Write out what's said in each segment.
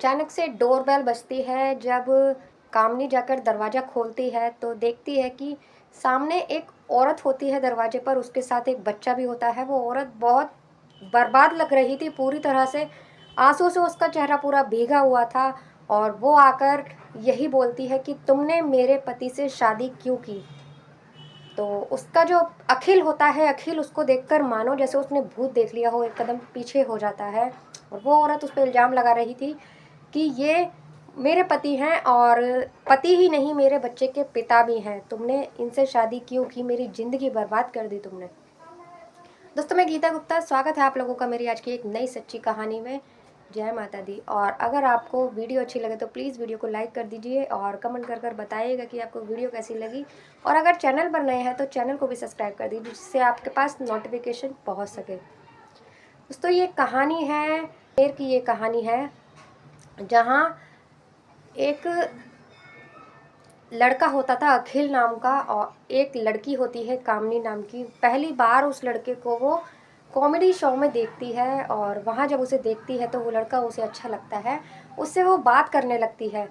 अचानक से डोरबेल बजती है। जब कामनी जाकर दरवाज़ा खोलती है तो देखती है कि सामने एक औरत होती है दरवाजे पर, उसके साथ एक बच्चा भी होता है। वो औरत बहुत बर्बाद लग रही थी पूरी तरह से, आंसू से उसका चेहरा पूरा भीगा हुआ था। और वो आकर यही बोलती है कि तुमने मेरे पति से शादी क्यों की। तो उसका जो अखिल होता है, अखिल उसको देखकर मानो जैसे उसने भूत देख लिया हो, एक कदम पीछे हो जाता है। और वो औरत उस पर इल्ज़ाम लगा रही थी कि ये मेरे पति हैं, और पति ही नहीं मेरे बच्चे के पिता भी हैं। तुमने इनसे शादी क्यों की, मेरी ज़िंदगी बर्बाद कर दी तुमने। दोस्तों, मैं गीता गुप्ता, स्वागत है आप लोगों का मेरी आज की एक नई सच्ची कहानी में। जय माता दी। और अगर आपको वीडियो अच्छी लगे तो प्लीज़ वीडियो को लाइक कर दीजिए और कमेंट कर कर बताइएगा कि आपको वीडियो कैसी लगी। और अगर चैनल पर नए हैं तो चैनल को भी सब्सक्राइब कर दीजिए, जिससे आपके पास नोटिफिकेशन पहुंच सके। दोस्तों, ये कहानी है शेर की। ये कहानी है जहाँ एक लड़का होता था अखिल नाम का, और एक लड़की होती है कामनी नाम की। पहली बार उस लड़के को वो कॉमेडी शो में देखती है, और वहाँ जब उसे देखती है तो वो लड़का उसे अच्छा लगता है। उससे वो बात करने लगती है।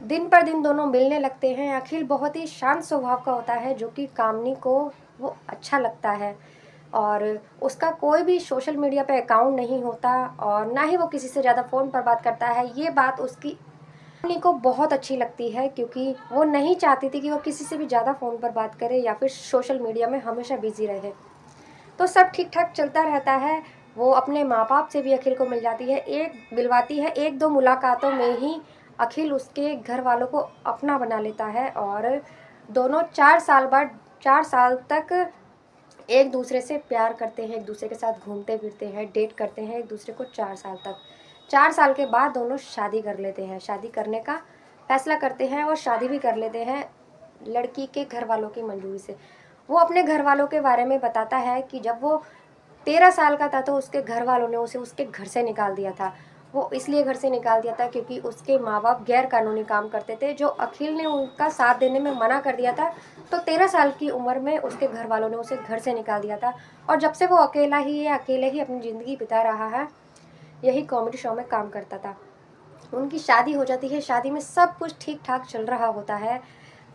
दिन पर दिन दोनों मिलने लगते हैं। अखिल बहुत ही शांत स्वभाव का होता है, जो कि कामनी को वो अच्छा लगता है। और उसका कोई भी सोशल मीडिया पे अकाउंट नहीं होता, और ना ही वो किसी से ज़्यादा फ़ोन पर बात करता है। ये बात उसकी कामनी को बहुत अच्छी लगती है, क्योंकि वो नहीं चाहती थी कि वो किसी से भी ज़्यादा फ़ोन पर बात करे या फिर सोशल मीडिया में हमेशा बिजी रहे। तो सब ठीक ठाक चलता रहता है। वो अपने माँ बाप से भी अखिल को मिलवाती है। एक दो मुलाकातों में ही अखिल उसके घर वालों को अपना बना लेता है, और दोनों 4 साल तक एक दूसरे से प्यार करते हैं, एक दूसरे के साथ घूमते फिरते हैं, डेट करते हैं एक दूसरे को 4 साल तक। 4 साल के बाद दोनों शादी कर लेते हैं, शादी करने का फैसला करते हैं और शादी भी कर लेते हैं लड़की के घर वालों की मंजूरी से। वो अपने घर वालों के बारे में बताता है कि जब वो 13 साल का था तो उसके घर वालों ने उसे उसके घर से निकाल दिया था। वो इसलिए घर से निकाल दिया था क्योंकि उसके माँ बाप गैर कानूनी काम करते थे, जो अखिल ने उनका साथ देने में मना कर दिया था। तो 13 साल की उम्र में उसके घर वालों ने उसे घर से निकाल दिया था। और जब से वो अकेले ही अपनी ज़िंदगी बिता रहा है, यही कॉमेडी शो में काम करता था। उनकी शादी हो जाती है। शादी में सब कुछ ठीक ठाक चल रहा होता है।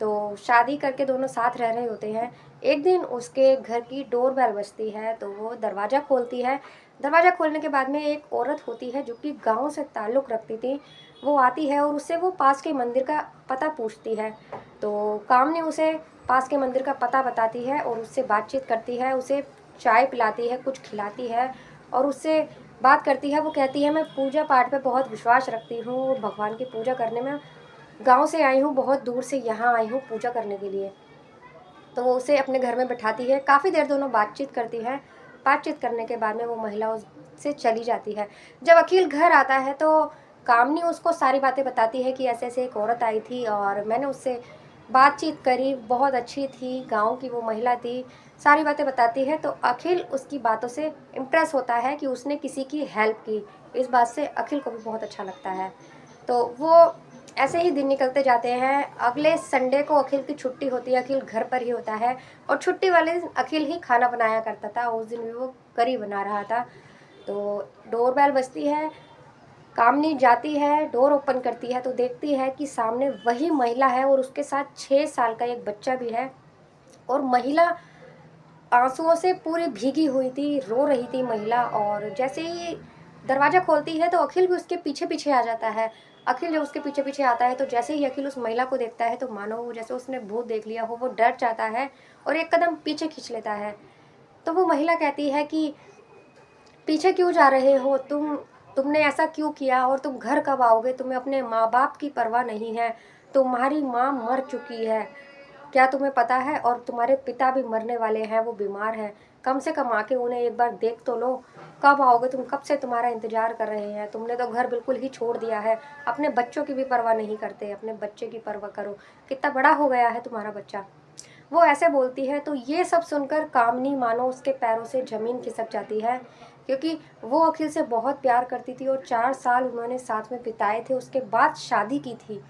तो शादी करके दोनों साथ रह रहे होते हैं। एक दिन उसके घर की डोरबेल बजती है, तो वो दरवाज़ा खोलती है। दरवाज़ा खोलने के बाद में एक औरत होती है जो कि गांव से ताल्लुक़ रखती थी। वो आती है और उससे वो पास के मंदिर का पता पूछती है। तो कामनी उसे पास के मंदिर का पता बताती है और उससे बातचीत करती है, उसे चाय पिलाती है, कुछ खिलाती है और उससे बात करती है। वो कहती है, मैं पूजा पाठ पे बहुत विश्वास रखती हूँ, भगवान की पूजा करने में गांव से आई हूँ, बहुत दूर से यहाँ आई हूँ पूजा करने के लिए। तो वो उसे अपने घर में बिठाती है। काफ़ी देर दोनों बातचीत करती है। बातचीत करने के बाद में वो महिला उससे चली जाती है। जब अखिल घर आता है तो कामनी उसको सारी बातें बताती है कि ऐसे ऐसे एक औरत आई थी और मैंने उससे बातचीत करी, बहुत अच्छी थी, गांव की वो महिला थी। सारी बातें बताती है। तो अखिल उसकी बातों से इम्प्रेस होता है कि उसने किसी की हेल्प की। इस बात से अखिल को भी बहुत अच्छा लगता है। तो वो ऐसे ही दिन निकलते जाते हैं। अगले संडे को अखिल की छुट्टी होती है। अखिल घर पर ही होता है और छुट्टी वाले दिन अखिल ही खाना बनाया करता था। उस दिन भी वो करी बना रहा था। तो डोरबेल बजती है। कामनी जाती है, डोर ओपन करती है तो देखती है कि सामने वही महिला है और उसके साथ 6 साल का एक बच्चा भी है। और महिला आंसुओं से पूरी भीगी हुई थी, रो रही थी महिला। और जैसे ही दरवाज़ा खोलती है तो अखिल भी उसके पीछे पीछे आ जाता है। अखिल जब उसके पीछे पीछे आता है तो जैसे ही अखिल उस महिला को देखता है तो मानो वो जैसे उसने भूत देख लिया हो, वो डर जाता है और एक कदम पीछे खींच लेता है। तो वो महिला कहती है कि पीछे क्यों जा रहे हो तुमने ऐसा क्यों किया, और तुम घर कब आओगे, तुम्हें अपने माँ बाप की परवाह नहीं है, तुम्हारी माँ मर चुकी है, क्या तुम्हें पता है, और तुम्हारे पिता भी मरने वाले हैं, वो बीमार हैं, कम से कम आके उन्हें एक बार देख तो लो, कब आओगे, तुम कब से तुम्हारा इंतजार कर रहे हैं, तुमने तो घर बिल्कुल ही छोड़ दिया है, अपने बच्चों की भी परवाह नहीं करते, अपने बच्चे की परवाह करो, कितना बड़ा हो गया है तुम्हारा बच्चा। वो ऐसे बोलती है। तो ये सब सुनकर कामनी मानो उसके पैरों से ज़मीन खिसक जाती है, क्योंकि वो अखिल से बहुत प्यार करती थी और 4 साल उन्होंने साथ में बिताए थे, उसके बाद शादी की थी।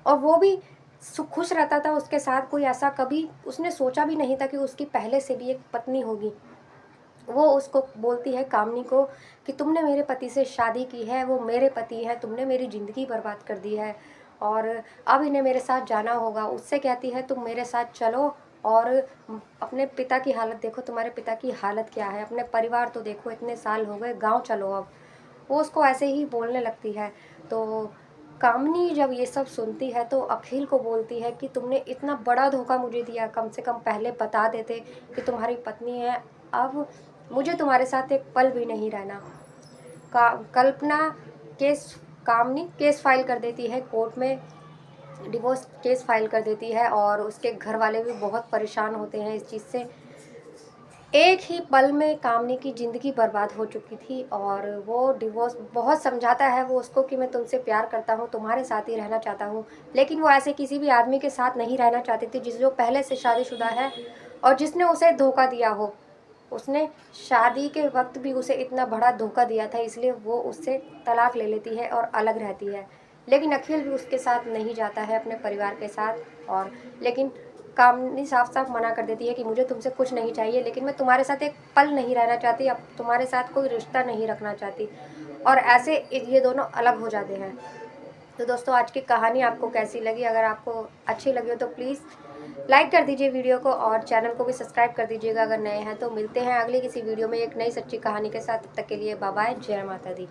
और वो भी खुश रहता था उसके साथ। कोई ऐसा कभी उसने सोचा भी नहीं था कि उसकी पहले से भी एक पत्नी होगी। वो उसको बोलती है कामनी को कि तुमने मेरे पति से शादी की है, वो मेरे पति हैं, तुमने मेरी ज़िंदगी बर्बाद कर दी है और अब इन्हें मेरे साथ जाना होगा। उससे कहती है तुम मेरे साथ चलो और अपने पिता की हालत देखो, तुम्हारे पिता की हालत क्या है, अपने परिवार तो देखो, इतने साल हो गए, गाँव चलो अब। वो उसको ऐसे ही बोलने लगती है। तो कामनी जब ये सब सुनती है तो अखिल को बोलती है कि तुमने इतना बड़ा धोखा मुझे दिया, कम से कम पहले बता देते कि तुम्हारी पत्नी है, अब मुझे तुम्हारे साथ एक पल भी नहीं रहना। कल्पना केस कामनी केस फाइल कर देती है कोर्ट में, डिवोर्स केस फाइल कर देती है और उसके घर वाले भी बहुत परेशान होते हैं इस चीज़ से। एक ही पल में कामनी की ज़िंदगी बर्बाद हो चुकी थी और वो डिवोर्स बहुत समझाता है वो उसको कि मैं तुमसे प्यार करता हूँ, तुम्हारे साथ ही रहना चाहता हूँ, लेकिन वो ऐसे किसी भी आदमी के साथ नहीं रहना चाहती थी जो पहले से शादीशुदा है और जिसने उसे धोखा दिया हो। उसने शादी के वक्त भी उसे इतना बड़ा धोखा दिया था, इसलिए वो उससे तलाक ले लेती है और अलग रहती है। लेकिन अखिल भी उसके साथ नहीं जाता है अपने परिवार के साथ और लेकिन कामनी साफ साफ मना कर देती है कि मुझे तुमसे कुछ नहीं चाहिए, लेकिन मैं तुम्हारे साथ एक पल नहीं रहना चाहती, अब तुम्हारे साथ कोई रिश्ता नहीं रखना चाहती। और ऐसे ये दोनों अलग हो जाते हैं। तो दोस्तों आज की कहानी आपको कैसी लगी? अगर आपको अच्छी लगी हो तो प्लीज़ लाइक कर दीजिए वीडियो को और चैनल को भी सब्सक्राइब कर दीजिएगा अगर नए हैं। तो मिलते हैं अगली किसी वीडियो में एक नई सच्ची कहानी के साथ। तब तक के लिए बाय बाय, जय माता दी।